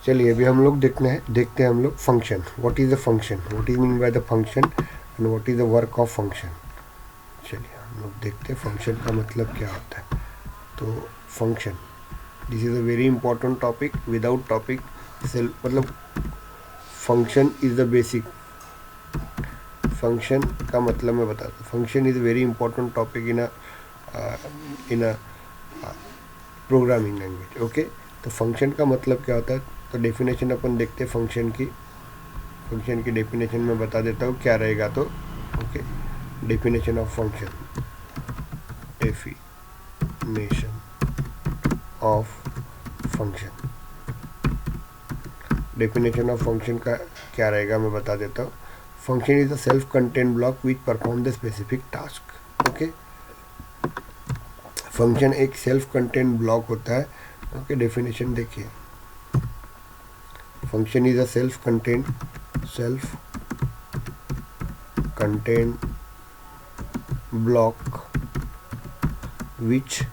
चलिए अभी हम लोग देखते हैं हम लोग function. What is the function, what is mean by the function and what is the work of function. चलिए हम लोग देखते हैं फंक्शन का मतलब क्या होता है. तो function, this is a very important topic. Without topic self मतलब function is the basic. Function का मतलब मैं बताता हूँ. Function is a very important topic in a programming language. Okay, तो फंक्शन का मतलब क्या होता है. तो डेफिनेशन अपन देखते हैं फंक्शन की डेफिनेशन में बता देता हूँ क्या रहेगा. तो okay, definition of function. Definition of function. Definition of function का क्या रहेगा मैं बता देता हूँ. Function is a self content block which perform the specific task. Okay, function एक सेल्फ कंटेंट ब्लॉक होता है. ओके, डेफिनेशन देखिए. Function is a self content block which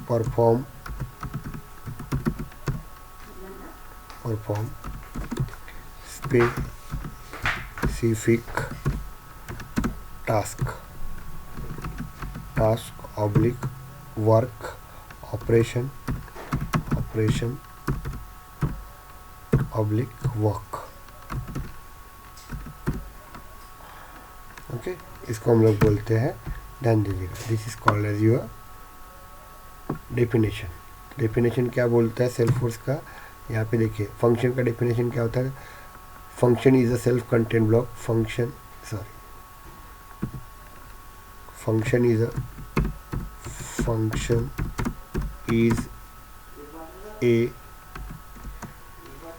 perform specific task oblique work operation oblique work. Okay, इसको हम लोग बोलते हैं, ध्यान दीजिएगा, this is called as your definition. Definition क्या बोलता है सेल्फ फोर्स का. यहाँ पे देखिए फंक्शन का डेफिनेशन क्या होता है. Function is a self content block. Function is a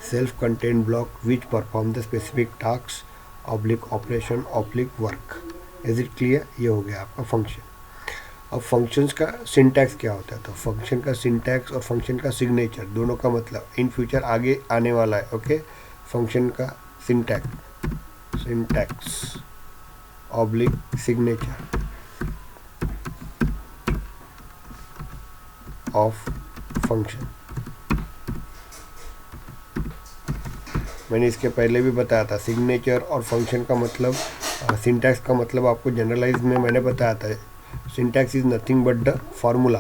self-contained block which perform the specific tasks oblique operation oblique work. Is it clear. ये हो गया आपका फंक्शन. अब फंक्शंस का सिंटैक्स क्या होता है. तो फंक्शन का सिंटैक्स और फंक्शन का सिग्नेचर दोनों का मतलब इन फ्यूचर आगे आने वाला है. ओके, फंक्शन का syntax oblique signature of function. मैंने इसके पहले भी बताया था सिग्नेचर और फंक्शन का मतलब. सिंटैक्स का मतलब आपको जनरलाइज में मैंने बताया था. Syntax is nothing but the formula.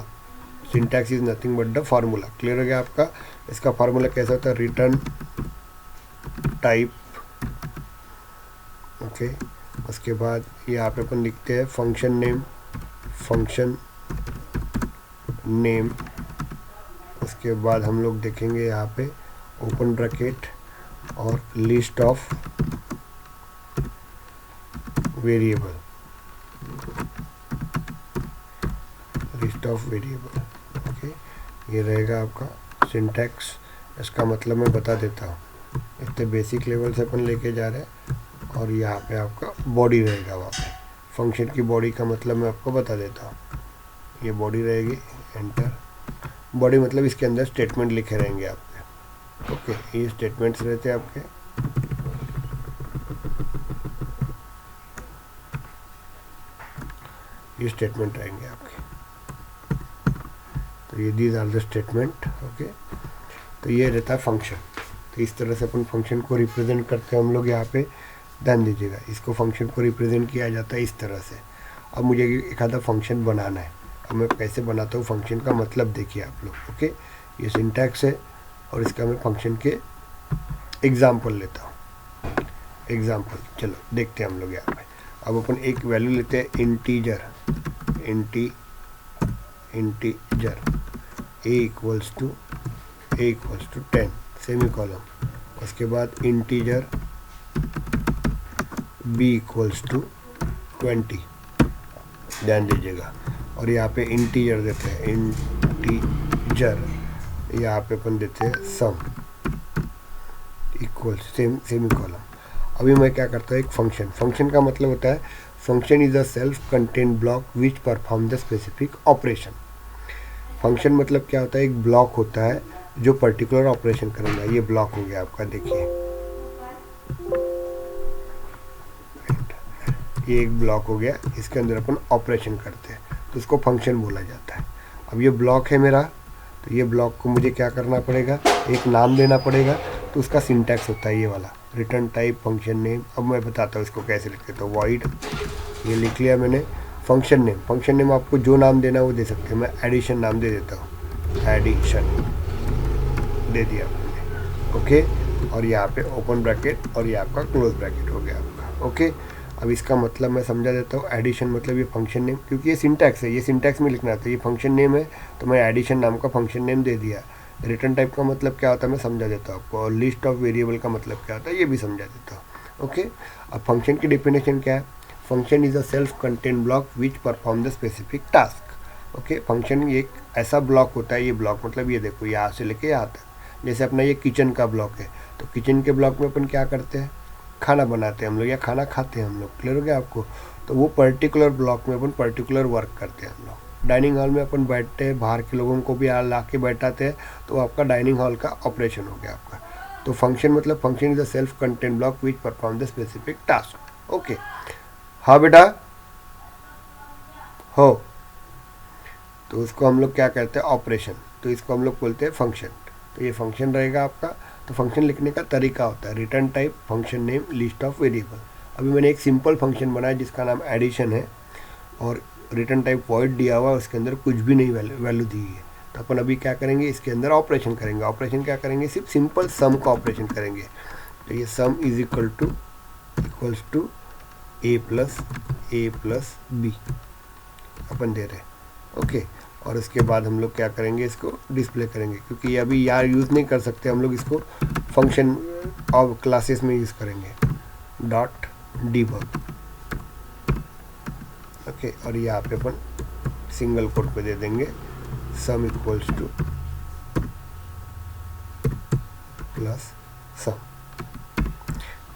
Clear हो गया आपका. इसका फार्मूला कैसा होता है. Return type. ओके, उसके बाद यहाँ पे अपन लिखते हैं फंक्शन नेम. उसके बाद हम लोग देखेंगे यहाँ पे ओपन ब्रैकेट और लिस्ट ऑफ वेरिएबल. ओके, ये रहेगा आपका सिंटैक्स. इसका मतलब मैं बता देता हूँ. इतने बेसिक लेवल से अपन लेके जा रहे हैं. और यहाँ पे आपका बॉडी रहेगा. वहाँ पे फंक्शन की बॉडी का मतलब मैं आपको बता देता हूँ. ये बॉडी रहेगी. एंटर. बॉडी मतलब इसके अंदर स्टेटमेंट लिखे रहेंगे आपके. ओके, ये स्टेटमेंट्स रहते हैं आपके. ये स्टेटमेंट रहेंगे आपके. तो ये these are the statement. Okay, तो ये रहता है फंक्शन. तो इस तरह से अपन फंक्शन को रिप्रेजेंट करते हैं हम लोग. यहाँ पे ध्यान दीजिएगा, इसको फंक्शन को रिप्रेजेंट किया जाता है इस तरह से. अब मुझे एक आधा फंक्शन बनाना है. अब मैं कैसे बनाता हूँ फंक्शन का मतलब देखिए आप लोग. ओके, ये सिंटैक्स है और इसका मैं फंक्शन के एग्जाम्पल लेता हूँ. चलो देखते हैं हम लोग यहाँ पे. अब अपन एक वैल्यू लेते हैं integer a equals to 10 semicolon. उसके बाद इंटीजर b इक्वल्स टू 20. ध्यान दीजिएगा. और यहाँ पे इंटीजर देते हैं यहाँ पे अपन देते हैं सम इक्वल्स सेमीकोलन. अभी मैं क्या करता हूँ, एक फंक्शन का मतलब होता है function is a self content block which perform the specific operation. Function मतलब क्या होता है, एक ब्लॉक होता है जो पर्टिकुलर ऑपरेशन करेगा. ये ब्लॉक हो गया आपका. देखिए ये एक ब्लॉक हो गया. इसके अंदर अपन ऑपरेशन करते हैं तो उसको फंक्शन बोला जाता है. अब ये ब्लॉक है मेरा. तो ये ब्लॉक को मुझे क्या करना पड़ेगा, एक नाम देना पड़ेगा। तो उसका सिंटैक्स होता है ये वाला, रिटर्न टाइप फंक्शन नेम। अब मैं बताता हूँ इसको कैसे लिखते। तो वॉइड, ये लिख लिया मैंने। फंक्शन नेम, फंक्शन नेम आपको जो नाम देना वो दे सकते हैं। मैं एडिशन नाम दे देता हूँ, एडिशन दे दिया मैंने। ओके, और यहाँ पे ओपन ब्रैकेट और ये आपका क्लोज ब्रैकेट हो गया आपका। ओके, अब इसका मतलब मैं समझा देता हूँ। एडिशन मतलब ये फंक्शन नेम, क्योंकि ये सिंटैक्स है, ये सिंटैक्स में लिखना था। ये फंक्शन नेम है तो मैं एडिशन नाम का फंक्शन नेम दे दिया। रिटर्न टाइप का मतलब क्या होता है मैं समझा देता हूँ आपको, और लिस्ट ऑफ वेरिएबल का मतलब क्या होता है ये भी समझा देता हूँ। ओके, अब फंक्शन की डेफिनेशन क्या है। Function is a self content block which perform the specific task. Okay, function एक ऐसा ब्लॉक होता है, ये ब्लॉक मतलब ये देखो यहाँ से लेके यहाँ तक। जैसे अपना ये किचन का ब्लॉक है, तो किचन के ब्लॉक में अपन क्या करते हैं, खाना बनाते हैं हम लोग या खाना खाते हैं हम लोग। क्लियर हो गया आपको। तो वो पर्टिकुलर ब्लॉक में अपन पर्टिकुलर वर्क करते हैं हम लोग। डाइनिंग हॉल में अपन बैठते हैं, बाहर के लोगों को भी ला के बैठाते हैं, तो आपका डाइनिंग हॉल का ऑपरेशन हो गया आपका। तो फंक्शन मतलब function is a self content block which perform the specific task. Okay, हाँ बेटा हो, तो उसको हम लोग क्या कहते हैं, ऑपरेशन। तो इसको हम लोग बोलते हैं फंक्शन। तो ये फंक्शन रहेगा आपका। तो फंक्शन लिखने का तरीका होता है return type function name list of variable. अभी मैंने एक सिंपल फंक्शन बनाया जिसका नाम एडिशन है, और रिटर्न टाइप वॉइड दिया हुआ, उसके अंदर कुछ भी नहीं वैल्यू दी है। तो अपन अभी क्या करेंगे, इसके अंदर ऑपरेशन करेंगे। ऑपरेशन क्या करेंगे, सिर्फ सिंपल सम का ऑपरेशन करेंगे। तो ये sum is equals to A plus B अपन दे रहे हैं। ओके, और उसके बाद हम लोग क्या करेंगे, इसको डिस्प्ले करेंगे, क्योंकि अभी यार यूज़ नहीं कर सकते हम लोग इसको, फंक्शन और क्लासेस में यूज़ करेंगे। Dot debug. ओके, और यहाँ पे अपन सिंगल कोट पे दे देंगे सम इक्वल्स टू प्लस सम।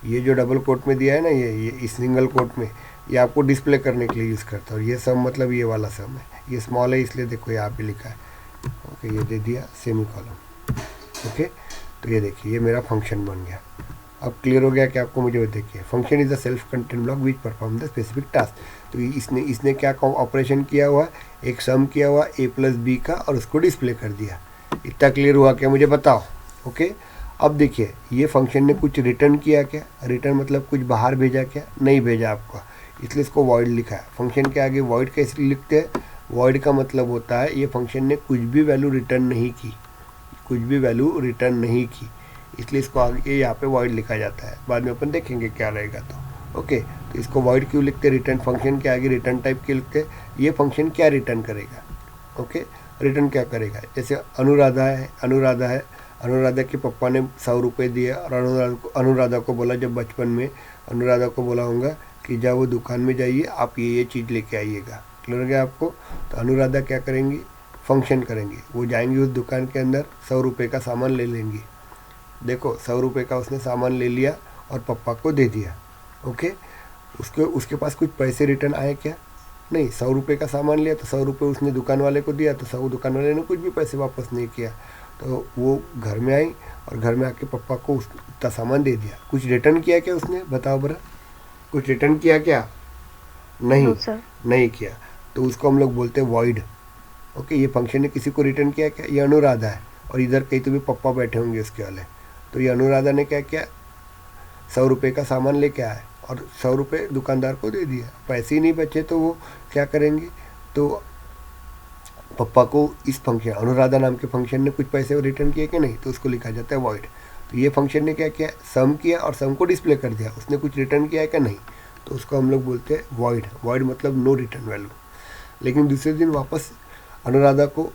ये जो डबल कोट में दिया है ना, ये इस सिंगल कोट में, ये आपको डिस्प्ले करने के लिए यूज़ करता है। और ये सम मतलब ये वाला सम है, ये स्मॉल है इसलिए देखो यहाँ पे लिखा है। ओके, ये दे दिया सेमी कॉलम। ओके, तो ये देखिए ये मेरा फंक्शन बन गया। अब क्लियर हो गया कि आपको, मुझे देखिए function is a self content block which perform the specific task. तो इसने क्या ऑपरेशन किया हुआ, एक सम किया हुआ ए प्लस बी का, और उसको डिस्प्ले कर दिया। इतना क्लियर हुआ क्या, मुझे बताओ। ओके, अब देखिए ये फंक्शन ने कुछ रिटर्न किया क्या, रिटर्न मतलब कुछ बाहर भेजा क्या, नहीं भेजा आपको, इसलिए इसको वॉइड लिखा है। फंक्शन के आगे वॉइड कैसे लिखते हैं, वॉइड का मतलब होता है ये फंक्शन ने कुछ भी वैल्यू रिटर्न नहीं की, कुछ भी वैल्यू रिटर्न नहीं की, इसलिए इसको आगे यहाँ पे वॉइड लिखा जाता है। बाद में अपन देखेंगे क्या रहेगा। तो ओके, तो इसको वॉइड क्यों लिखते, रिटर्न फंक्शन के आगे रिटर्न टाइप क्यों लिखते, ये फंक्शन क्या रिटर्न करेगा। ओके, रिटर्न क्या करेगा, जैसे अनुराधा के पापा ने 100 रुपये दिए, और अनुराधा को बोला, जब बचपन में अनुराधा को बोला होगा कि जब वो दुकान में जाइए आप ये चीज़ लेके आइएगा। क्लियर हो गया आपको। तो अनुराधा क्या करेंगी, फंक्शन करेंगे, वो जाएंगी उस दुकान के अंदर 100 रुपये का सामान ले लेंगी। देखो 100 रुपये का उसने सामान ले लिया और पापा को दे दिया। ओके, उसके पास कुछ पैसे रिटर्न आए क्या, नहीं। 100 रुपये का सामान लिया तो 100 रुपये उसने दुकान वाले को दिया, तो 100 दुकान वाले ने कुछ भी पैसे वापस नहीं किया। तो वो घर में आई और घर में आके पापा को उतना सामान दे दिया। कुछ रिटर्न किया क्या उसने, बताओ बरा, कुछ रिटर्न किया क्या, नहीं नहीं किया। तो उसको हम लोग बोलते हैं वॉइड। ओके, ये फंक्शन ने किसी को रिटर्न किया क्या, ये अनुराधा है, और इधर कहीं तो भी पापा बैठे होंगे उसके वाले। तो ये अनुराधा ने क्या किया, 100 रुपये का सामान लेके आए और 100 रुपये दुकानदार को दे दिया। पैसे ही नहीं बचे तो वो क्या करेंगे, तो पापा को इस फंक्शन अनुराधा नाम के फंक्शन ने कुछ पैसे रिटर्न किए कि नहीं, तो उसको लिखा जाता है वॉइड। तो ये फंक्शन ने क्या किया, सम किया और सम को डिस्प्ले कर दिया, उसने कुछ रिटर्न किया है क्या, नहीं, तो उसको हम लोग बोलते हैं वॉइड। वॉइड मतलब नो रिटर्न वैल्यू। लेकिन दूसरे दिन वापस अनुराधा को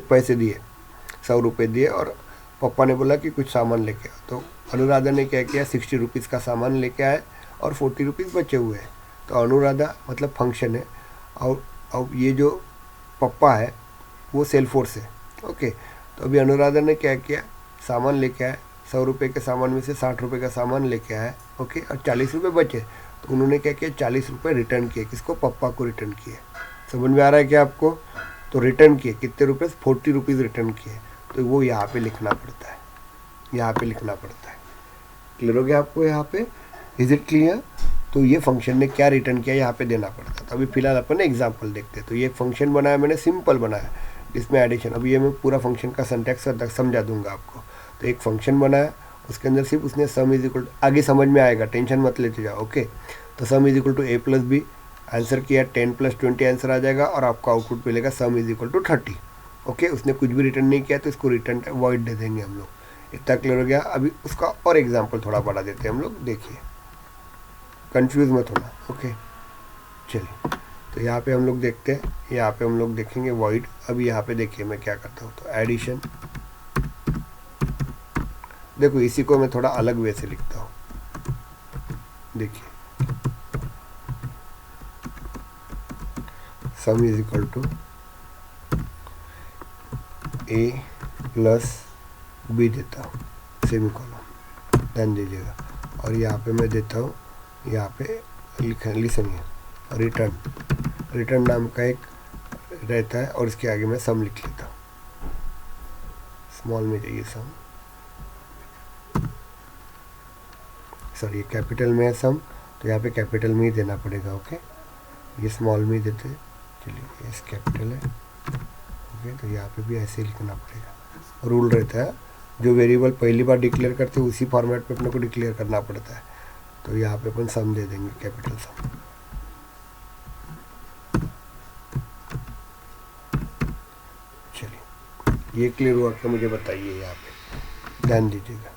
पैसे दिए, 100 रुपये दिए, और पापा ने बोला कि कुछ सामान लेके आओ। तो अनुराधा ने क्या किया, 60 रुपीज़ का सामान लेके आए और 40 रुपीज़ बचे हुए हैं। तो अनुराधा मतलब फंक्शन है, और अब ये जो पप्पा है वो सेल फोर्स है। ओके, तो अभी अनुराधा ने क्या किया, सामान लेके आए, 100 रुपये के सामान में से 60 रुपये का सामान लेके आए। ओके, और 40 रुपये बचे, तो उन्होंने क्या किया, 40 रुपये रिटर्न किए, किसको, पप्पा को रिटर्न किए। समझ में आ रहा है क्या आपको। तो रिटर्न किए कितने रुपये, 40 रुपीज़ रिटर्न किए। तो वो यहाँ पे लिखना पड़ता है, यहाँ पे लिखना पड़ता है। क्लियर हो गया आपको यहाँ पे, इज इट क्लियर। तो ये फंक्शन ने क्या रिटर्न किया यहाँ पे देना पड़ता है। तो अभी फिलहाल अपन एग्जांपल देखते हैं। तो ये फंक्शन बनाया मैंने, सिंपल बनाया, इसमें एडिशन। अभी ये मैं पूरा फंक्शन का सिंटैक्स समझा दूंगा आपको। तो एक फंक्शन बनाया, उसके अंदर सिर्फ उसने सम इज इक्वल, आगे समझ में आएगा, टेंशन मत लेते जाओ। ओके, तो sum is equal to A plus b, answer किया 10 + 20 आंसर आ जाएगा और आपको आउटपुट मिलेगा sum is equal to 30। Okay, उसने कुछ भी रिटर्न नहीं किया तो इसको रिटर्न वॉइड दे देंगे हम लोग। इतना क्लियर हो गया। अभी उसका और एग्जाम्पल थोड़ा बढ़ा देते हैं हम लोग, देखिए, कंफ्यूज मत होना। ओके, चलिए, तो यहाँ पे हम लोग देखते हैं, यहाँ पे हम लोग देखेंगे वॉइड। अभी यहाँ पे देखिए मैं क्या करता हूँ, तो एडिशन, देखो इसी को मैं थोड़ा अलग वे से लिखता हूँ। देखिए, sum is equal to A plus b देता हूँ, सेमीकोलन, ध्यान दीजिएगा। और यहाँ पे मैं देता हूँ, यहाँ पे लिसनिए, रिटर्न नाम का एक रहता है और इसके आगे मैं सम लिख लेता हूँ। स्मॉल में चाहिए सम, सॉरी ये कैपिटल में है सम, तो यहाँ पे कैपिटल में ही देना पड़ेगा। ओके, ये स्मॉल में ही देते हैं। चलिए, ये कैपिटल है। ओके, तो यहाँ पे भी ऐसे ही लिखना पड़ेगा। रूल रहता है, जो वेरिएबल पहली बार डिक्लेयर करते हैं उसी फॉर्मेट पे अपने को डिक्लेयर करना पड़ता है। तो यहाँ पे अपन सम दे देंगे, कैपिटल सम। चलिए, ये क्लियर हुआ क्या मुझे बताइए, यहाँ पे ध्यान दीजिएगा।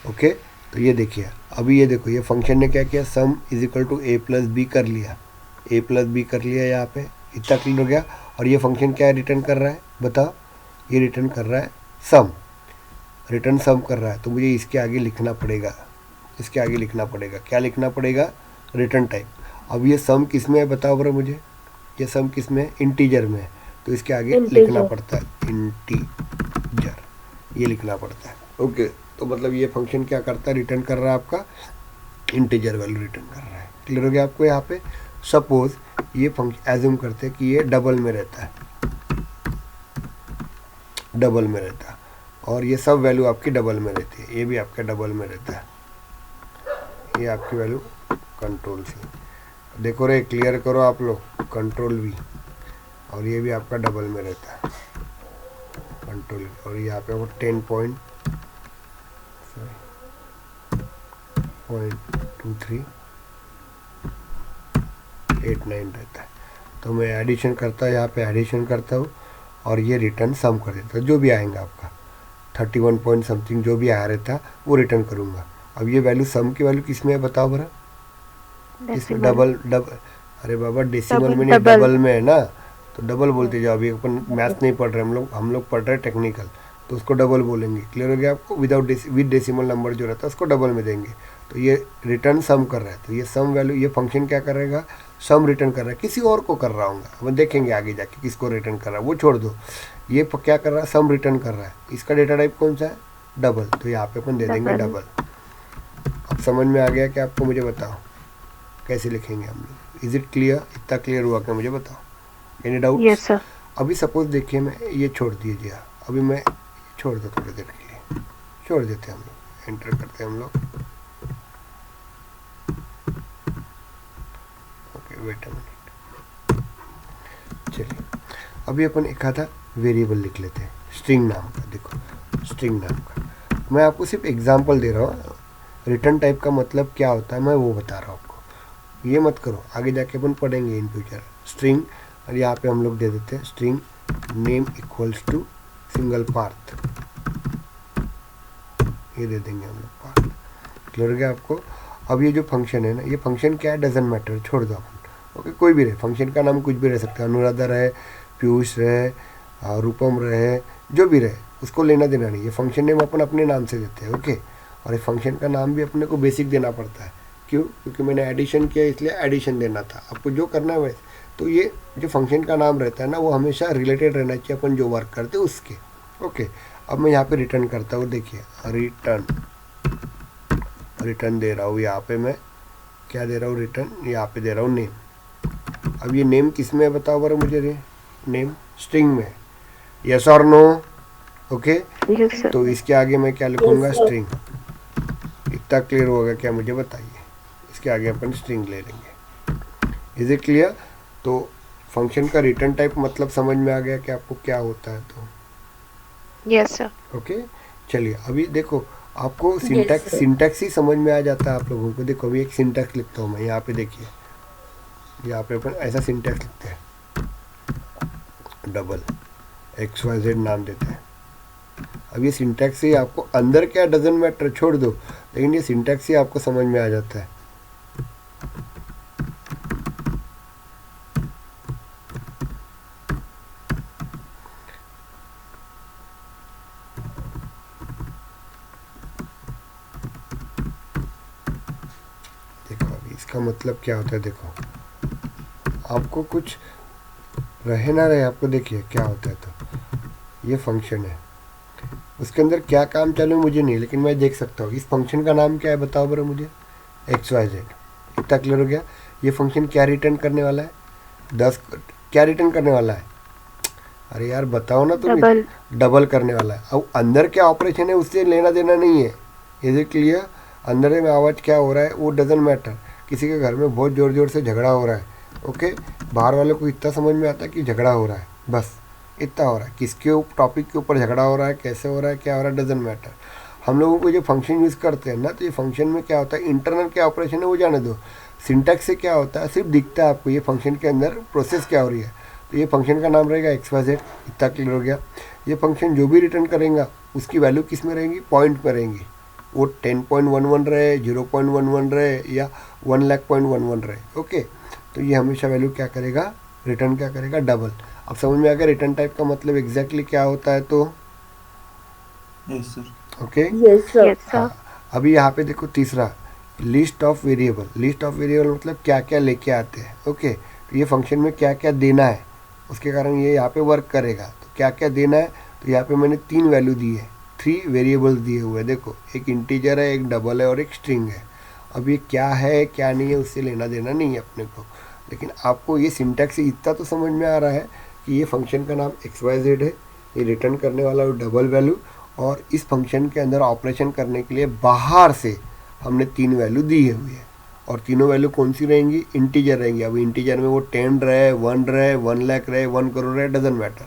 ओके, तो ये देखिए, अभी ये देखो, ये फंक्शन ने क्या किया, sum is equal to A plus b कर लिया, ए प्लस बी कर लिया यहाँ पे। इतना क्लियर हो गया। और ये फंक्शन क्या रिटर्न कर रहा है बताओ, ये रिटर्न कर रहा है सम, रिटर्न सम कर रहा है। तो मुझे इसके आगे लिखना पड़ेगा, इसके आगे लिखना पड़ेगा, क्या लिखना पड़ेगा, रिटर्न टाइप। अब ये सम किस में है बताओ बरा मुझे, ये सम किस में है, इंटीजर में है। तो इसके आगे लिखना पड़ता है इंटीजर, ये लिखना पड़ता है। ओके, तो मतलब ये फंक्शन क्या करता है, रिटर्न कर रहा है आपका इंटीजर वैल्यू रिटर्न कर रहा है। क्लियर हो गया आपको। यहाँ पे सपोज ये फंक्शन एज्यूम करते हैं कि ये डबल में रहता है, डबल में रहता है, और ये सब वैल्यू आपकी डबल में रहती है, ये भी आपका डबल में रहता है, ये आपकी वैल्यू कंट्रोल सी, देखो रे, क्लियर करो आप लोग, कंट्रोल वी, और ये भी आपका डबल में रहता है, कंट्रोल। और यहाँ पे वो 10.2389 रहता है। तो मैं एडिशन करता हूँ, यहाँ पे एडिशन करता हूँ और ये रिटर्न सम कर देता है, जो भी आएगा आपका 31 पॉइंट समथिंग जो भी आया रहता वो रिटर्न करूँगा। अब ये वैल्यू सम की वैल्यू किस में है बताओ बरा, इसमें डबल, अरे बाबा डेसिमल में नहीं, डबल में है ना, तो डबल बोलते जाओ। अभी अपन मैथ नहीं पढ़ रहे हम लोग पढ़ रहे हैं टेक्निकल, तो उसको डबल बोलेंगे। क्लियर हो गया आपको। विद डेसिमल नंबर जो रहता है उसको डबल में देंगे। तो ये रिटर्न सम कर रहा है, तो ये सम वैल्यू, ये फंक्शन क्या करेगा, सम रिटर्न कर रहा है, किसी और को कर रहा हूँ, हम देखेंगे आगे जाके किसको रिटर्न कर रहा है, वो छोड़ दो। ये क्या कर रहा है, सम रिटर्न कर रहा है। इसका डेटा टाइप कौन सा है, डबल, तो यहाँ पे अपन दे देंगे डबल। अब समझ में आ गया कि आपको, मुझे बताओ कैसे लिखेंगे हम लोग। इज इट क्लियर, इतना क्लियर हुआ क्या मुझे बताओ, एनी डाउट? Yes sir. अभी सपोज देखिए, मैं ये छोड़ दीजिए, अभी मैं छोड़ दो थोड़ी देर के लिए, छोड़ देते हैं हम लोग, एंटर करते हैं हम लोग। Okay, wait a minute. चलिए, अभी अपन एक आधा वेरिएबल लिख लेते हैं, स्ट्रिंग नाम का। देखो, स्ट्रिंग नाम का मैं आपको सिर्फ एग्जांपल दे रहा हूँ, रिटर्न टाइप का मतलब क्या होता है मैं वो बता रहा हूँ आपको। ये मत करो, आगे जाके अपन पढ़ेंगे इन फ्यूचर। स्ट्रिंग, और यहाँ पे हम लोग दे देते हैं string name equals to single path, ये दे देंगे हम लोग पाथ। क्लियर हो गया आपको। अब ये जो फंक्शन है ना, ये फंक्शन क्या है डजेंट मैटर, छोड़ दो अपन। ओके, कोई भी रहे, फंक्शन का नाम कुछ भी रह सकता है, अनुराधा रहे, पीयूष रहे, रूपम रहे, जो भी रहे, उसको लेना देना नहीं। ये फंक्शन नेम अपन अपने नाम से देते हैं। ओके, और ये फंक्शन का नाम भी अपने को बेसिक देना पड़ता है। क्यों? क्योंकि मैंने एडिशन किया इसलिए एडिशन देना था, आपको जो करना है वैसे। तो ये जो फंक्शन का नाम रहता है ना, वो हमेशा रिलेटेड रहना चाहिए अपन जो वर्क करते हैं उसके। ओके, अब मैं यहाँ पे रिटर्न करता हूँ, देखिए रिटर्न दे रहा हूँ। यहाँ पे मैं क्या दे रहा हूँ, रिटर्न यहाँ पे दे रहा हूँ नेम। अब ये नेम किस में है बताओ बरा मुझे, रे नेम स्ट्रिंग में, यस और नो? ओके, तो इसके आगे मैं क्या लिखूँगा, स्ट्रिंग। इतना क्लियर होगा क्या मुझे बताइए, इसके आगे अपन स्ट्रिंग ले लेंगे। Is it clear? तो फंक्शन का रिटर्न टाइप मतलब समझ में आ गया कि आपको क्या होता है तो? Yes sir. ओके, चलिए अभी देखो आपको Yes, सिंटैक्स sir. सिंटैक्स ही समझ में आ जाता है आप लोगों को। देखो अभी एक सिंटैक्स लिखता हूँ मैं यहाँ पे, देखिए यहाँ पे अपन ऐसा सिंटैक्स लिखते हैं, डबल XYZ नाम देते हैं। अब ये सिंटैक्स से ही आपको अंदर क्या डजन मैटर, छोड़ दो, लेकिन ये सिंटैक्स ही आपको समझ में आ जाता है। देखो अभी इसका मतलब क्या होता है, देखो आपको कुछ रहे ना रहे, आपको देखिए क्या होता है। तो ये फंक्शन है, उसके अंदर क्या काम चालू है मुझे नहीं, लेकिन मैं देख सकता हूँ। इस फंक्शन का नाम क्या है बताओ बरा मुझे, XYZ। इतना क्लियर हो गया। ये फंक्शन क्या रिटर्न करने वाला है, 10 क्या रिटर्न करने वाला है, अरे यार बताओ ना तुम। डबल। डबल करने वाला है। अब अंदर क्या ऑपरेशन है उससे लेना देना नहीं है, ये क्लियर। अंदर में आवाज़ क्या हो रहा है वो डजन मैटर। किसी के घर में बहुत ज़ोर ज़ोर से झगड़ा हो रहा है, ओके, बाहर वाले को इतना समझ में आता है कि झगड़ा हो रहा है, बस इतना हो रहा है। किसके टॉपिक के ऊपर झगड़ा हो रहा है, कैसे हो रहा है, क्या हो रहा है, डजन मैटर। हम लोगों को जो फंक्शन यूज़ करते हैं ना, तो ये फंक्शन में क्या होता है, इंटरनल क्या ऑपरेशन है वो जाने दो। सिंटैक्स से क्या होता है सिर्फ दिखता है आपको ये फंक्शन के अंदर प्रोसेस क्या हो रही है। तो ये फंक्शन का नाम रहेगा XYZ। इतना क्लियर हो गया। ये फंक्शन जो भी रिटर्न करेगा उसकी वैल्यू किस में रहेंगी, पॉइंट में रहेंगी। वो 10.11 रहे, 0.11 रहे, या 1,00,000.11 रहे, ओके। तो ये हमेशा वैल्यू क्या करेगा, रिटर्न क्या करेगा, डबल। अब समझ में आ गया रिटर्न टाइप का मतलब एग्जैक्टली क्या होता है तो? Yes sir. Okay. Yes, sir. Yes sir. हाँ, अभी यहाँ पे देखो तीसरा, list of variable. List of variable मतलब क्या क्या लेके आते हैं, ओके। तो ये फंक्शन में क्या क्या देना है उसके कारण ये यहाँ पे वर्क करेगा। तो क्या क्या देना है, तो यहाँ पे मैंने 3 वैल्यू दी है, 3 वेरिएबल्स दिए हुए हैं। देखो एक इंटीजर है, एक डबल है और एक स्ट्रिंग है। अब ये क्या है क्या नहीं है उससे लेना देना नहीं है अपने को, लेकिन आपको ये सिंटैक्स से इतना तो समझ में आ रहा है कि ये फंक्शन का नाम XYZ है, ये रिटर्न करने वाला डबल वैल्यू, और इस फंक्शन के अंदर ऑपरेशन करने के लिए बाहर से हमने 3 वैल्यू दी हुई है। और तीनों वैल्यू कौन सी रहेंगी, इंटीजर रहेंगी। अब इंटीजर में वो 10 रहे, 1 रहे, 1,00,000 रहे, 1 करोड़ रहे, डजन मैटर।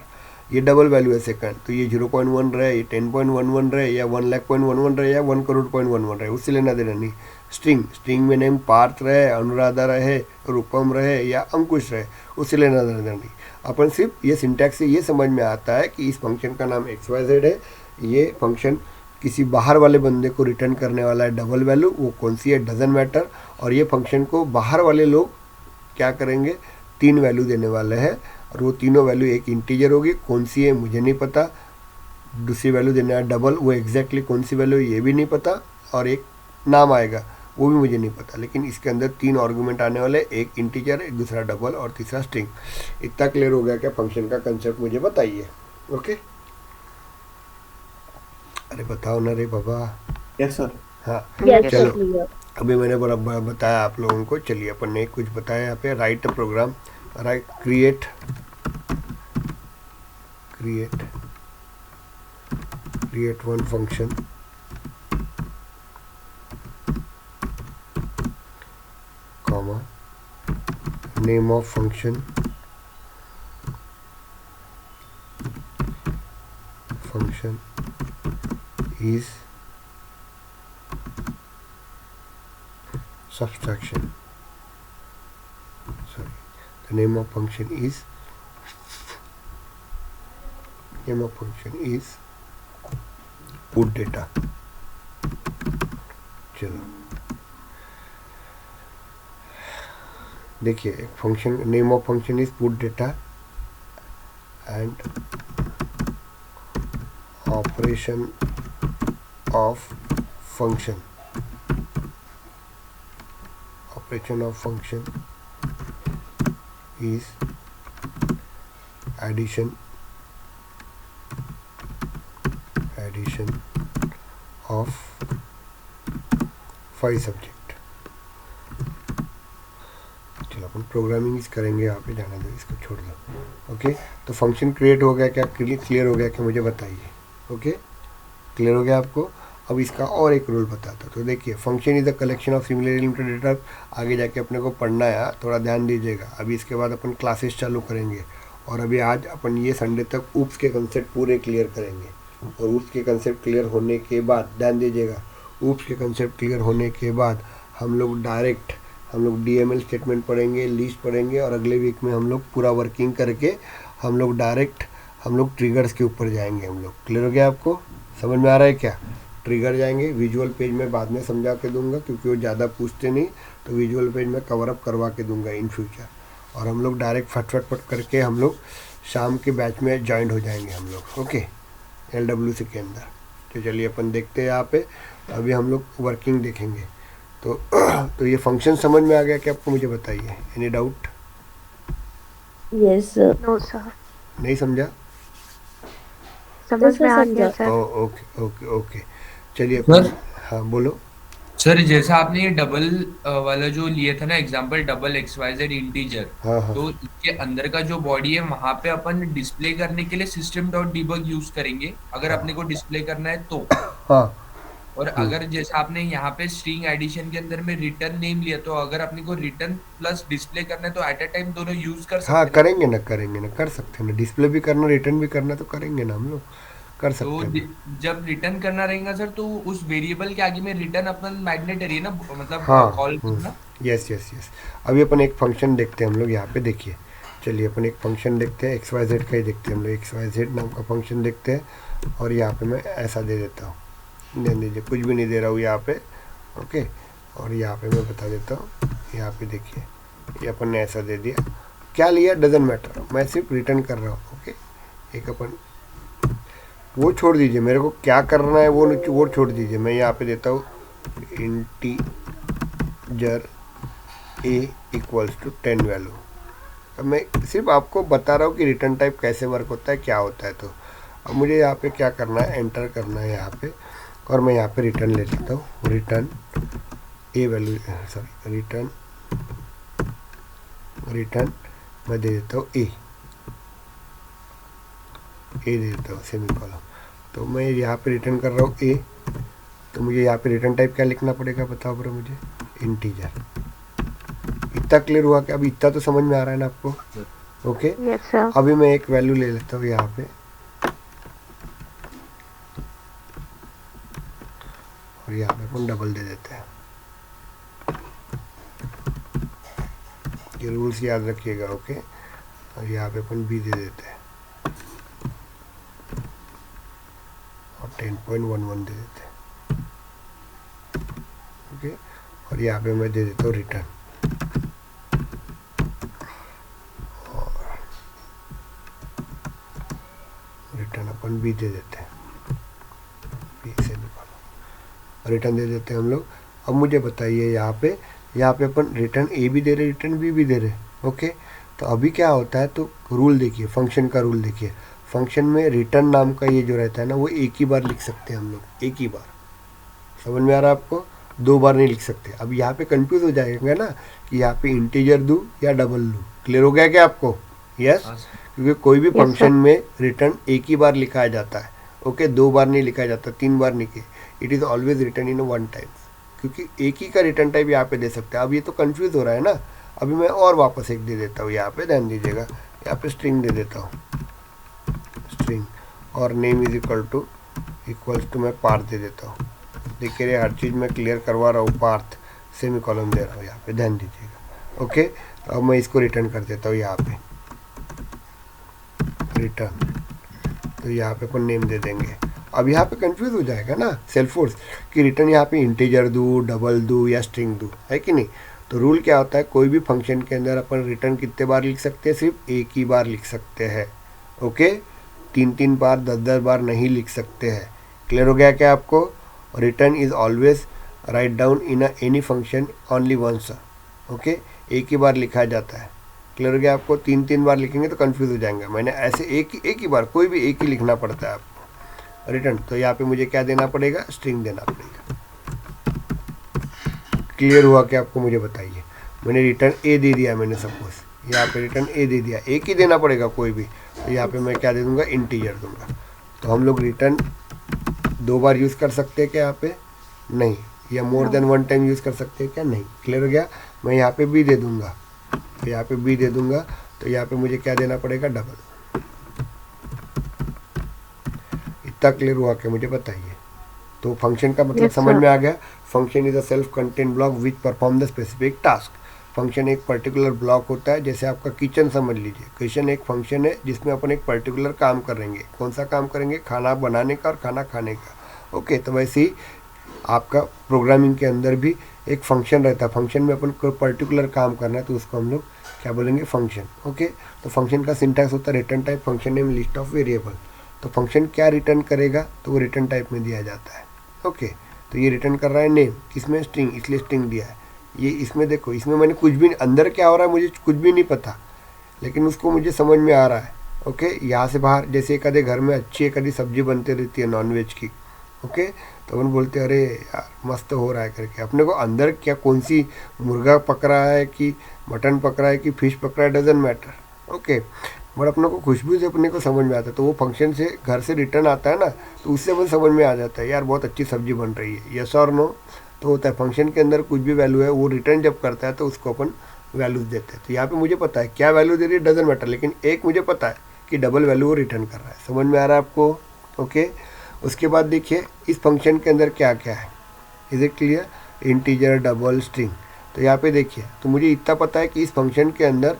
ये डबल वैल्यू है सेकंड, तो ये 0.1 रहे, ये 10.11 रहे, या 1,00,000.11 रहे, या 1 करोड़.11 रहे, उससे लेना देना नहीं। स्ट्रिंग में नेम पार्थ रहे, अनुराधा रहे, रूपम रहे, या अंकुश रहे, उससे लेना देना नहीं। अपन सिर्फ ये सिंटैक्स से ये समझ में आता है कि इस फंक्शन का नाम XYZ है। ये फंक्शन किसी बाहर वाले बंदे को रिटर्न करने वाला है डबल वैल्यू, वो कौन सी है, डजन मैटर। और ये फंक्शन को बाहर वाले लोग क्या करेंगे, 3 वैल्यू देने वाले हैं, और वो तीनों वैल्यू एक इंटीजर होगी, कौन सी है मुझे नहीं पता। दूसरी वैल्यू देने वाला डबल, वो एग्जैक्टली कौन सी वैल्यू ये भी नहीं पता, और एक नाम आएगा वो भी मुझे नहीं पता। लेकिन इसके अंदर 3 आर्गूमेंट आने वाले, एक इंटीजर, एक दूसरा डबल और तीसरा स्ट्रिंग। इतना क्लियर हो गया क्या फंक्शन का कंसेप्ट, मुझे बताइए, ओके। अरे बताओ ना रे बाबा। Yes sir. हाँ Yes, Yes, sir. चलो, Clear. अभी मैंने बराबर बताया आप लोगों को। चलिए अपन ने कुछ बताया यहाँ पे, write program, write create one function, comma, name of function is subtraction. Sorry, the name of function is put data. चलो देखिए, एक function, name of function is put data, and operation of function is addition of 5 subject. चलो अपन programming इस करेंगे, यहाँ पे जाना दो, इसको छोड़ दो, ओके। तो फंक्शन क्रिएट हो गया क्या, क्लियर हो गया क्या, मुझे बताइए, ओके। क्लियर हो गया आपको। अब इसका और एक रूल बताता हूँ। तो देखिए, function is the collection of similarly limited data. आगे जाके अपने को पढ़ना है, थोड़ा ध्यान दीजिएगा। अभी इसके बाद अपन क्लासेस चालू करेंगे, और अभी आज अपन ये संडे तक ऊप्स के कंसेप्ट पूरे क्लियर करेंगे। और ऊप्स के कंसेप्ट क्लियर होने के बाद, ध्यान दीजिएगा, ऊप्स के कंसेप्ट क्लियर होने के बाद हम लोग DML स्टेटमेंट पढ़ेंगे, लिस्ट पढ़ेंगे, और अगले वीक में हम लोग पूरा वर्किंग करके हम लोग ट्रिगर्स के ऊपर जाएंगे। हम लोग क्लियर हो गया? आपको समझ में आ रहा है क्या? ट्रिगर जाएंगे। विजुअल पेज में बाद में समझा के दूंगा, क्योंकि वो ज़्यादा पूछते नहीं, तो विजुअल पेज में कवर अप करवा के दूंगा इन फ्यूचर। और हम लोग डायरेक्ट फट करके हम लोग शाम के बैच में ज्वाइन हो जाएंगे हम लोग, ओके, LWC के अंदर। तो चलिए अपन देखते हैं यहाँ पे। अभी हम लोग वर्किंग देखेंगे। तो ये फंक्शन समझ में आ गया कि आपको? मुझे बताइए, any doubt? Yes sir. No, sir. नहीं समझा? समझ में आ समझा। गया सर। ओके ओके ओके, चलिए सर अपन, हाँ बोलो। सर जैसा आपने ये डबल वाला जो लिया था ना एग्जांपल, डबल XYZ इंटीजर, हाँ हाँ तो इसके अंदर का जो बॉडी है वहां पे अपन डिस्प्ले करने के लिए सिस्टम डॉट डिबग यूज करेंगे अगर अपने को डिस्प्ले करना है तो। हाँ और अगर जैसा आपने यहाँ पे स्ट्रिंग एडिशन के अंदर में रिटर्न नेम लिया, तो अगर अपने को रिटर्न प्लस डिस्प्ले करना है तो एट अ टाइम दोनों यूज कर हाँ, सकते हैं। करेंगे ना, कर सकते हैं ना। डिस्प्ले भी करना, रिटर्न भी करना, तो करेंगे ना हम लोग, कर तो सकते हैं। जब रिटर्न करना रहेगा सर, तो उस वेरिएबल के आगे में रिटर्न अपन मैग्नेटरी है ना, मतलब हाँ कॉल करना। Yes yes yes. अभी अपन एक फंक्शन देखते हैं हम लोग यहाँ पे, देखिए। चलिए अपन एक फंक्शन देखते हैं, XYZ का ही देखते हैं हम लोग। XYZ नाम का फंक्शन देखते हैं, और यहाँ पे मैं ऐसा दे देता हूँ, ध्यान दीजिए, कुछ भी नहीं दे रहा हूँ यहाँ पे, ओके। और यहाँ पे मैं बता देता हूँ, यहाँ पे देखिए, ये अपन ने ऐसा दे दिया। क्या लिया डजेंट मैटर, मैं सिर्फ रिटर्न कर रहा हूँ, ओके। एक अपन वो छोड़ दीजिए, मेरे को क्या करना है वो छोड़ दीजिए। मैं यहाँ पे देता हूँ integer a equals to 10 value. अब मैं सिर्फ आपको बता रहा हूँ कि रिटर्न टाइप कैसे वर्क होता है, क्या होता है। तो अब मुझे यहाँ पे क्या करना है, एंटर करना है यहाँ पे, और मैं यहाँ पे रिटर्न ले लेता हूँ। Return a value, sorry, return मैं दे देता हूँ a दे देता हूँ, सेमीकोलन। तो मैं यहाँ पे रिटर्न कर रहा हूँ a, तो मुझे यहाँ पे रिटर्न टाइप क्या लिखना पड़ेगा, बताओ बरो मुझे? इंटीजर। इतना क्लियर हुआ कि अभी इतना तो समझ में आ रहा है ना आपको? ओके। Yes, sir. अभी मैं एक वैल्यू ले लेता हूँ यहाँ पे, और यहाँ पे अपन डबल दे देते हैं। ये रूल्स याद रखिएगा, ओके। और यहाँ पे अपन b दे देते हैं, और 10.11 दे देते हैं, ओके। और यहाँ पे मैं दे देता हूँ रिटर्न, रिटर्न अपन b दे देते हैं, b से निकालो, रिटर्न दे देते हैं हम लोग। अब मुझे बताइए, यहाँ पे अपन रिटर्न a भी दे रहे, रिटर्न b भी दे रहे, ओके। तो अभी क्या होता है, तो रूल देखिए, फंक्शन का रूल देखिए। फंक्शन में रिटर्न नाम का ये जो रहता है ना, वो एक ही बार लिख सकते हैं हम लोग, एक ही बार। समझ में आ रहा है आपको? 2 बार नहीं लिख सकते। अब यहाँ पे कंफ्यूज हो जाएगा ना कि यहाँ पे इंटीजर दूँ या डबल दूँ। क्लियर हो गया क्या आपको? यस। क्योंकि कोई भी फंक्शन में रिटर्न एक ही बार लिखाया जाता है, ओके। 2 बार नहीं लिखाया जाता, 3 बार नहीं। It is always return in 1 time, क्योंकि एक ही का रिटर्न टाइप यहाँ पे दे सकते हैं। अब ये तो कंफ्यूज हो रहा है ना। अभी मैं और वापस एक दे देता हूँ यहाँ पे, ध्यान दीजिएगा। यहाँ पे स्ट्रिंग दे देता हूँ, स्ट्रिंग, और नेम इज इक्वल्स टू मैं पार्थ दे देता हूँ। देखिए हर चीज़ मैं क्लियर करवा रहा हूँ, पार्थ सेमीकोलन दे रहा हूँ यहाँ पे, ध्यान दीजिएगा, ओके। तो अब मैं इसको रिटर्न कर देता हूँ यहाँ पे, रिटर्न। तो यहाँ पे अपन नेम दे देंगे। अब यहाँ पे कंफ्यूज हो जाएगा ना सेल्फोर्स कि रिटर्न यहाँ पे इंटीजर दूँ, डबल दूँ या स्ट्रिंग दूँ, है कि नहीं? तो रूल क्या होता है, कोई भी फंक्शन के अंदर अपन रिटर्न कितने बार लिख सकते हैं? सिर्फ एक ही बार लिख सकते हैं, ओके। 3 बार 10 बार नहीं लिख सकते हैं। क्लियर हो गया क्या आपको? Return is always write down in any function only once, okay. एक ही बार लिखा जाता है। क्लियर हो गया आपको? 3 बार लिखेंगे तो कंफ्यूज हो जाएंगे। मैंने ऐसे एक ही बार, कोई भी एक ही लिखना पड़ता है आपको रिटर्न। तो यहाँ पे मुझे क्या देना पड़ेगा? स्ट्रिंग देना पड़ेगा। क्लियर हुआ क्या आपको? मुझे बताइए। मैंने रिटर्न a दे दिया, मैंने सपोज यहाँ पे रिटर्न a दे दिया, एक ही देना पड़ेगा कोई भी। तो यहाँ पे मैं क्या दे दूँगा? इंटीजर दूंगा। तो हम लोग रिटर्न 2 बार यूज़ कर सकते हैं क्या यहाँ पे? नहीं। या मोर देन 1 टाइम यूज़ कर सकते हैं क्या? नहीं। क्लियर हो गया? मैं यहाँ पे बी दे दूंगा, तो यहाँ पे बी दे दूंगा, तो यहाँ पे मुझे क्या देना पड़ेगा? डबल। इतना क्लियर हुआ क्या? मुझे बताइए। तो फंक्शन का मतलब Yes, समझ sir. में आ गया। Function is a self content block which perform the specific task. Function एक पर्टिकुलर ब्लॉक होता है, जैसे आपका किचन समझ लीजिए। किचन एक फंक्शन है जिसमें अपन एक पर्टिकुलर काम करेंगे। कौन सा काम करेंगे? खाना बनाने का और खाना खाने का। ओके, तो वैसे ही आपका प्रोग्रामिंग के अंदर भी एक फंक्शन रहता है। फंक्शन में अपन को पर्टिकुलर काम करना है, तो उसको हम लोग क्या बोलेंगे? फंक्शन। ओके, तो फंक्शन का सिंटैक्स होता है return type function name list of variable. तो फंक्शन क्या रिटर्न करेगा? तो वो रिटर्न टाइप में दिया जाता है। ओके, तो ये रिटर्न कर रहा है नेम, किसमें? स्ट्रिंग, इसलिए स्ट्रिंग दिया है। ये इसमें देखो, इसमें मैंने कुछ भी अंदर क्या हो रहा है मुझे कुछ भी नहीं पता, लेकिन उसको मुझे समझ में आ रहा है। ओके, यहाँ से बाहर जैसे एक आधे घर में अच्छी एक आधी सब्जी बनती रहती है नॉनवेज की। ओके, तो अपन बोलते हैं अरे यार मस्त हो रहा है करके। अपने को अंदर क्या कौन सी मुर्गा पक रहा है कि मटन पक रहा है कि फिश पक रहा है, डजेंट मैटर। ओके, बट अपने को खुशबू से अपने को समझ में आता है, तो वो फंक्शन से घर से रिटर्न आता है ना, तो उससे अपन समझ में आ जाता है यार बहुत अच्छी सब्जी बन रही है। यस और नो तो होता है। फंक्शन के अंदर कुछ भी वैल्यू है वो रिटर्न जब करता है तो उसको अपन वैल्यूज देते हैं। तो यहाँ पे मुझे पता है क्या वैल्यू दे रही है, डजेंट मैटर, लेकिन एक मुझे पता है कि डबल वैल्यू वो रिटर्न कर रहा है। समझ में आ रहा है आपको? ओके, उसके बाद देखिए इस फंक्शन के अंदर क्या क्या है। Is it clear? Integer, double, string. तो यहाँ पे देखिए, तो मुझे इतना पता है कि इस फंक्शन के अंदर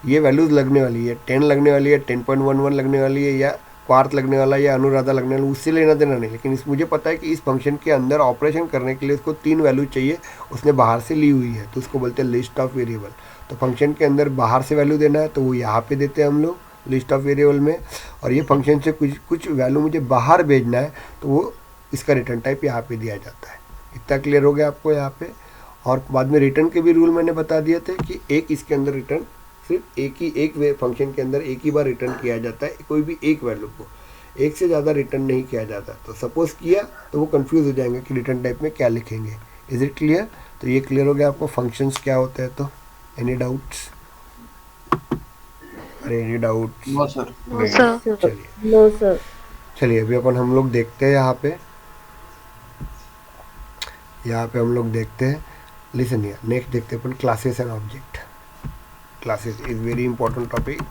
ये वैल्यूज़ लगने वाली है, 10 लगने वाली है, 10.11 लगने वाली है, या पार्थ लगने वाला है, या अनुराधा लगने वाला, उससे लेना देना नहीं। लेकिन इस मुझे पता है कि इस फंक्शन के अंदर ऑपरेशन करने के लिए उसको 3 वैल्यू चाहिए, उसने बाहर से ली हुई है, तो उसको बोलते हैं लिस्ट ऑफ वेरिएबल। तो फंक्शन के अंदर बाहर से वैल्यू देना है, तो वो यहाँ पे देते हैं हम लोग लिस्ट ऑफ वेरिएबल में। और ये फंक्शन से कुछ वैल्यू मुझे बाहर भेजना है, तो वो इसका रिटर्न टाइप यहाँ पे दिया जाता है। इतना क्लियर हो गया आपको यहाँ पे? और बाद में रिटर्न के भी रूल मैंने बता दिए थे कि एक इसके अंदर रिटर्न सिर्फ एक फंक्शन के अंदर एक ही बार रिटर्न किया जाता है, कोई भी एक वैल्यू को, एक से ज़्यादा रिटर्न नहीं किया जाता। तो सपोज किया तो वो कंफ्यूज हो जाएंगे कि रिटर्न टाइप में क्या लिखेंगे। Is it clear? तो ये क्लियर हो गया आपको फंक्शंस क्या होते हैं। तो एनी डाउट्स? अरे any doubts? No sir. No, sir. चलिए No, sir. चलिए अभी अपन हम लोग देखते हैं यहाँ पे हम लोग देखते हैं। लिसन हियर, नेक्स्ट देखते हैं अपन classes and object. Classes is very important topic.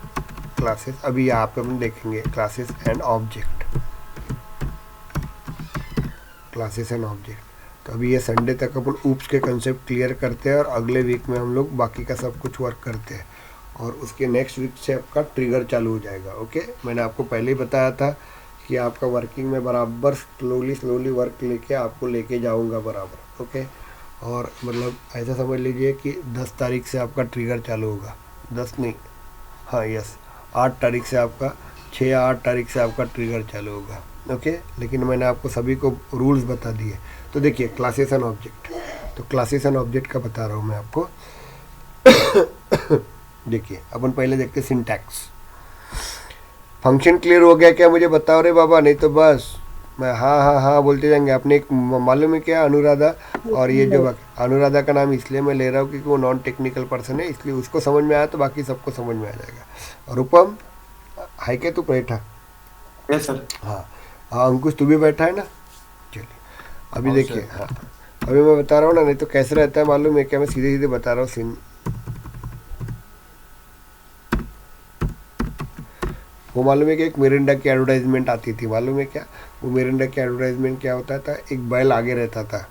Classes अभी यहाँ पे अपन देखेंगे classes and object. Classes and object, तो अभी ये संडे तक अपन ऊप्स के कंसेप्ट क्लियर करते हैं और अगले वीक में हम लोग बाकी का सब कुछ वर्क करते हैं, और उसके नेक्स्ट वीक से आपका ट्रिगर चालू हो जाएगा। ओके, मैंने आपको पहले ही बताया था कि आपका वर्किंग में बराबर स्लोली वर्क लेके आपको लेके जाऊंगा बराबर। ओके, और मतलब ऐसा समझ लीजिए कि 10 तारीख से आपका ट्रिगर चालू होगा। 10 नहीं, हाँ यस, 8 तारीख से आपका 6 या 8 तारीख से आपका ट्रिगर चालू होगा। ओके, लेकिन मैंने आपको सभी को रूल्स बता दिए। तो देखिए क्लासेस एंड ऑब्जेक्ट, तो क्लासेस एंड ऑब्जेक्ट का बता रहा हूँ मैं आपको। देखिए अपन पहले देखते हैं सिंटैक्स। फंक्शन क्लियर हो गया क्या? मुझे बताओ रे बाबा, नहीं तो बस मैं हाँ बोलते जाएंगे। आपने एक मालूम है क्या, अनुराधा, और ये जो अनुराधा का नाम इसलिए मैं ले रहा हूँ क्योंकि वो नॉन टेक्निकल पर्सन है, इसलिए उसको समझ में आया तो बाकी सबको समझ में आ जाएगा। और रूपम है क्या, तू बैठा? Yes sir. हाँ अंकुश तू भी बैठा है ना? चलिए अभी हाँ, देखिए, सर। हाँ अभी मैं बता रहा हूँ ना, नहीं तो कैसे रहता है मालूम है क्या, मैं सीधे सीधे बता रहा हूँ सीन। वो मालूम है कि एक मिरिंडा की एडवर्टाइजमेंट आती थी, मालूम है क्या? वो मिरिंडा की एडवर्टाइजमेंट क्या होता था, एक बैल आगे रहता था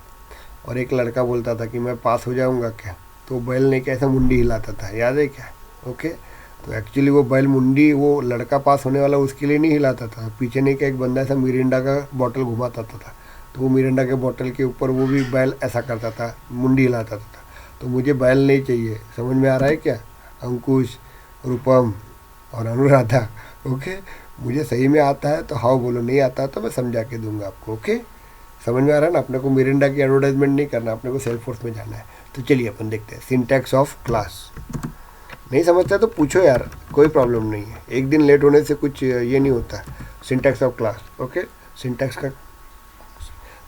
और एक लड़का बोलता था कि मैं पास हो जाऊंगा क्या, तो बैल ने क्या ऐसा मुंडी हिलाता था, याद है क्या? ओके, तो एक्चुअली वो बैल मुंडी वो लड़का पास होने वाला उसके लिए नहीं हिलाता था, पीछे नहीं क्या एक बंदा ऐसा मिरिंडा का बॉटल घुमाता था, तो वो मिरिंडा के बॉटल के ऊपर वो भी बैल ऐसा करता था, मुंडी हिलाता था। तो मुझे बैल नहीं चाहिए, समझ में आ रहा है क्या अंकुश, रूपम और अनुराधा? ओके, मुझे सही में आता है तो हाँ बोलो, नहीं आता तो मैं समझा के दूंगा आपको। ओके, समझ में आ रहा है ना? अपने को मिरिंडा की एडवर्टाइजमेंट नहीं करना, अपने को सेल्फ फोर्स में जाना है। तो चलिए अपन देखते हैं सिंटैक्स ऑफ क्लास। नहीं समझता तो पूछो यार, कोई प्रॉब्लम नहीं है, एक दिन लेट होने से कुछ ये नहीं होता। Syntax of class, okay, syntax का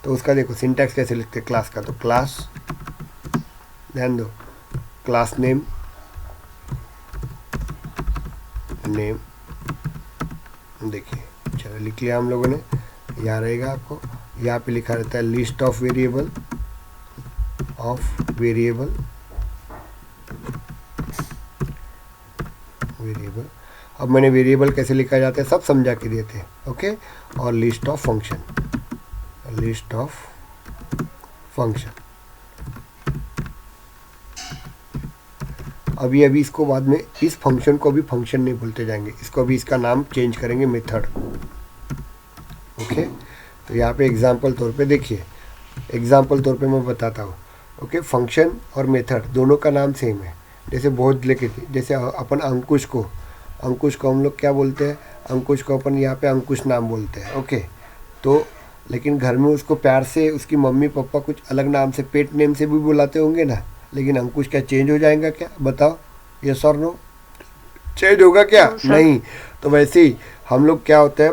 तो उसका देखो सिंटैक्स कैसे लिखते हैं क्लास का। तो क्लास, ध्यान दो, क्लास नेम देखिए, चलो लिख लिया हम लोगों ने, यहाँ रहेगा आपको। यहाँ पे लिखा रहता है लिस्ट ऑफ वेरिएबल अब मैंने वेरिएबल कैसे लिखा जाता है सब समझा के दिए थे, ओके। और लिस्ट ऑफ फंक्शन अभी इसको बाद में इस फंक्शन को भी फंक्शन नहीं बोलते जाएंगे, इसको अभी इसका नाम चेंज करेंगे मेथड, ओके। तो यहाँ पे एग्जाम्पल तौर पे देखिए, एग्जाम्पल तौर पे मैं बताता हूँ, ओके। फंक्शन और मेथड दोनों का नाम सेम है। जैसे बहुत लेके थी, जैसे अपन अंकुश को हम लोग क्या बोलते हैं, अंकुश को अपन यहाँ पे अंकुश नाम बोलते हैं, ओके। तो लेकिन घर में उसको प्यार से उसकी मम्मी पापा कुछ अलग नाम से पेट नेम से भी बुलाते होंगे ना, लेकिन अंकुश क्या चेंज हो जाएगा क्या, बताओ, यस और नो, चेंज होगा क्या? No, sir. नहीं। तो वैसे ही हम लोग क्या होता है,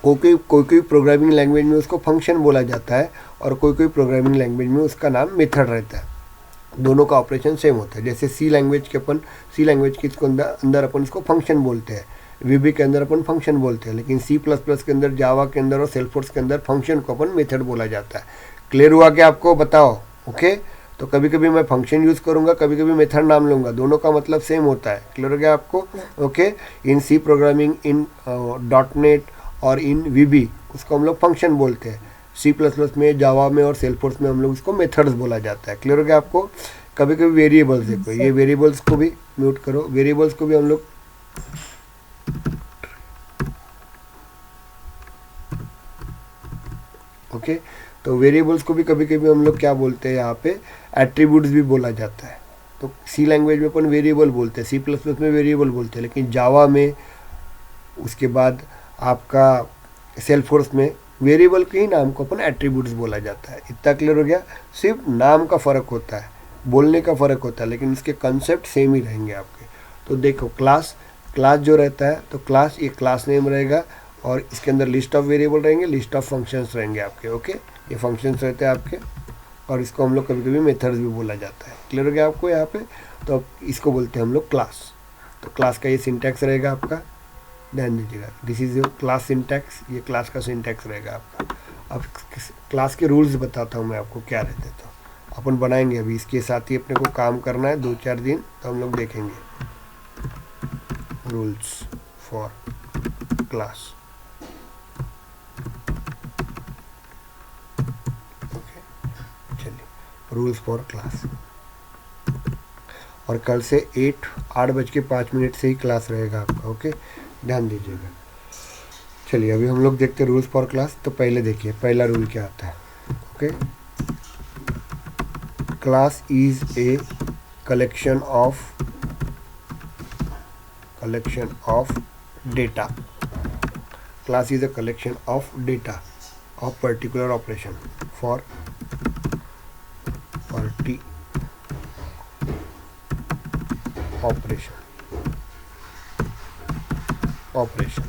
कोई प्रोग्रामिंग लैंग्वेज में उसको फंक्शन बोला जाता है और कोई प्रोग्रामिंग लैंग्वेज में उसका नाम मेथड रहता है। दोनों का ऑपरेशन सेम होता है। जैसे सी लैंग्वेज के इसको अंदर अपन इसको फंक्शन बोलते हैं, वीबी के अंदर अपन फंक्शन बोलते हैं, लेकिन C++ के अंदर, जावा के अंदर और सेल्सफोर्स के अंदर फंक्शन को अपन मेथड बोला जाता है। क्लियर हुआ क्या आपको? बताओ, ओके। तो कभी कभी मैं फंक्शन यूज़ करूँगा, कभी कभी मेथड नाम लूँगा, दोनों का मतलब सेम होता है। क्लियर हो गया आपको? ओके। इन सी प्रोग्रामिंग, इन .NET और इन वीबी उसको हम लोग फंक्शन बोलते हैं। C++ में, जावा में और सेल्सफोर्स में हम लोग उसको मेथड्स बोला जाता है। क्लियर हो गया आपको? कभी कभी वेरिएबल्स, देखो ये वेरिएबल्स को भी म्यूट करो, वेरिएबल्स को भी हम लोग ओके। तो वेरिएबल्स को भी कभी कभी हम लोग क्या बोलते हैं, यहाँ पे एट्रीब्यूट्स भी बोला जाता है। तो सी लैंग्वेज में अपन वेरिएबल बोलते हैं, C++ में वेरिएबल बोलते हैं, लेकिन जावा में, उसके बाद आपका सेल्सफोर्स में वेरिएबल के ही नाम को अपन एट्रीब्यूट्स बोला जाता है। इतना क्लियर हो गया? सिर्फ नाम का फ़र्क होता है, बोलने का फ़र्क होता है, लेकिन इसके कंसेप्ट सेम ही रहेंगे आपके। तो देखो क्लास जो रहता है, तो क्लास, ये क्लास नेम रहेगा और इसके अंदर लिस्ट ऑफ वेरिएबल रहेंगे, लिस्ट ऑफ फंक्शंस रहेंगे आपके, ओके। ये फंक्शंस रहते हैं आपके और इसको हम लोग कभी कभी मेथड्स भी बोला जाता है। क्लियर हो गया आपको यहाँ पे? तो अब इसको बोलते हैं हम लोग क्लास। तो क्लास का ये सिंटैक्स रहेगा आपका, ध्यान दीजिएगा, this is your class syntax, ये क्लास का सिंटैक्स रहेगा आपका। अब क्लास के रूल्स बताता हूँ मैं आपको क्या रहते हैं। तो अपन बनाएंगे अभी, इसके साथ ही अपने को काम करना है 2-4 दिन, तो हम लोग देखेंगे रूल्स फॉर क्लास, ओके। चलिए, रूल्स फॉर क्लास। और कल से 8:05 से ही क्लास रहेगा आपका, ओके, ध्यान दीजिएगा। चलिए अभी हम लोग देखते हैं रूल्स फॉर क्लास। तो पहले देखिए पहला रूल क्या आता है, okay. Class is a collection of data. Class is a collection of data of particular operation for operation,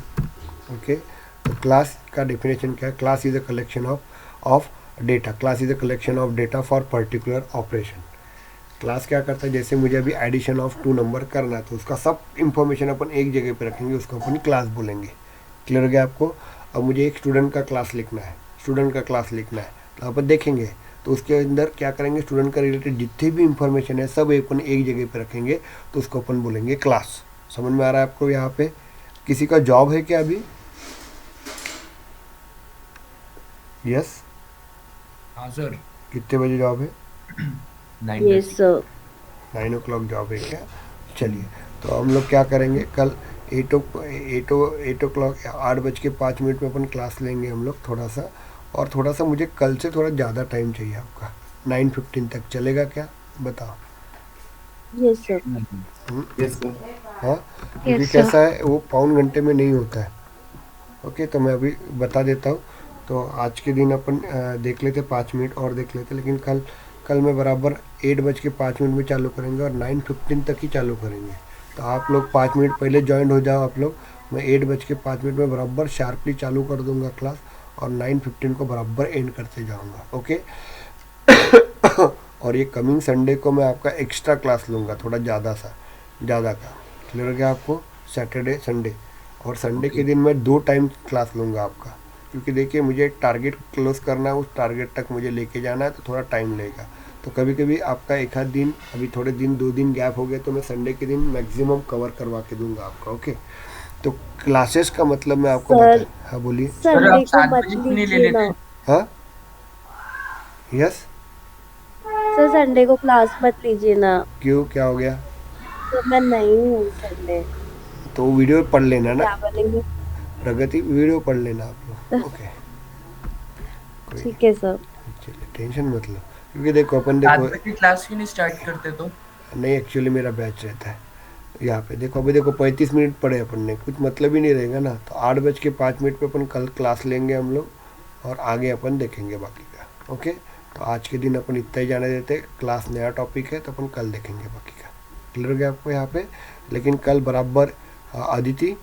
okay. तो क्लास का डेफिनेशन क्या है? Class is a collection of data. Class is a collection of data for particular operation. Class क्या करता है? जैसे मुझे अभी एडिशन ऑफ 2 नंबर करना है, तो उसका सब इंफॉर्मेशन अपन एक जगह पे रखेंगे, उसको अपन क्लास बोलेंगे। क्लियर हो गया आपको? अब मुझे एक स्टूडेंट का क्लास लिखना है, तो अपन देखेंगे, तो उसके अंदर क्या करेंगे, स्टूडेंट का रिलेटेड जितनी भी इंफॉर्मेशन है सब अपन एक जगह पे रखेंगे, तो उसको अपन बोलेंगे क्लास। समझ में आ रहा है आपको? यहाँ पे किसी का जॉब है क्या अभी? यस, हाँ सर। कितने बजे जॉब है? 9 Yes, sir. 9 o'clock जॉब है क्या? चलिए, तो हम लोग क्या करेंगे, कल 8 o'clock 8:05 में अपन क्लास लेंगे हम लोग थोड़ा सा। और थोड़ा सा मुझे कल से थोड़ा ज़्यादा टाइम चाहिए आपका, 9:15 तक चलेगा क्या? बताओ। Yes, sir. Yes sir. हाँ, क्योंकि Yes, sir. कैसा है, वो पौन घंटे में नहीं होता है, ओके। तो मैं अभी बता देता हूँ। तो आज के दिन अपन देख लेते 5 मिनट और देख लेते, लेकिन कल मैं बराबर 8:05 में चालू करेंगे और 9:15 तक ही चालू करेंगे। तो आप लोग 5 मिनट पहले ज्वाइन हो जाओ आप लोग। मैं 8:05 में बराबर शार्पली चालू कर दूंगा क्लास और 9:15 को बराबर एंड करते जाऊंगा, ओके। और ये कमिंग संडे को मैं आपका एक्स्ट्रा क्लास लूँगा, थोड़ा ज़्यादा का। क्लियर हो गया आपको? सैटरडे संडे, और संडे के दिन मैं 2 टाइम क्लास लूँगा आपका, क्योंकि देखिए मुझे एक टारगेट क्लोज करना है, उस टारगेट तक मुझे लेके जाना है, तो थोड़ा टाइम लगेगा। तो कभी कभी आपका एक आध दिन, अभी थोड़े दिन 2 दिन गैप हो गए, तो मैं संडे के दिन मैक्सिमम कवर करवा के दूंगा आपका। ओके, तो क्लासेस का मतलब मैं आपको सर बता, हाँ बोलिए। सर संडे आप को 7 मत बजे क्यों नहीं ले लीजिए लेते? ना। हाँ, यस, सर संडे को क्लास मत लीजिए ना। क्यों, क्या हो गया? सर मैं नहीं हूँ संडे। तो वीडियो पढ़ लेना ना, क्या बोलेंगे? प्रगति वीडियो पढ़ लेना आप लोग। ओके, कोई नहीं, ठीक है सर। चलिए टेंशन मत लो, क्योंकि देखो अपन 7 देखो, बजे क्लास क्यों नहीं स्टार्ट करते तो? नहीं एक्चुअली मेरा बैच रहता है यहाँ पे। देखो अभी देखो 35 मिनट पढ़े अपन ने, कुछ मतलब ही नहीं रहेगा ना। तो 8:05 पे अपन कल क्लास लेंगे हम लोग, और आगे अपन देखेंगे बाकी का। ओके, तो आज के दिन अपन इतना ही जाने देते, क्लास नया टॉपिक है, तो अपन कल देखेंगे बाकी का। क्लियर हो गया आपको यहाँ पे? लेकिन कल बराबर अदिति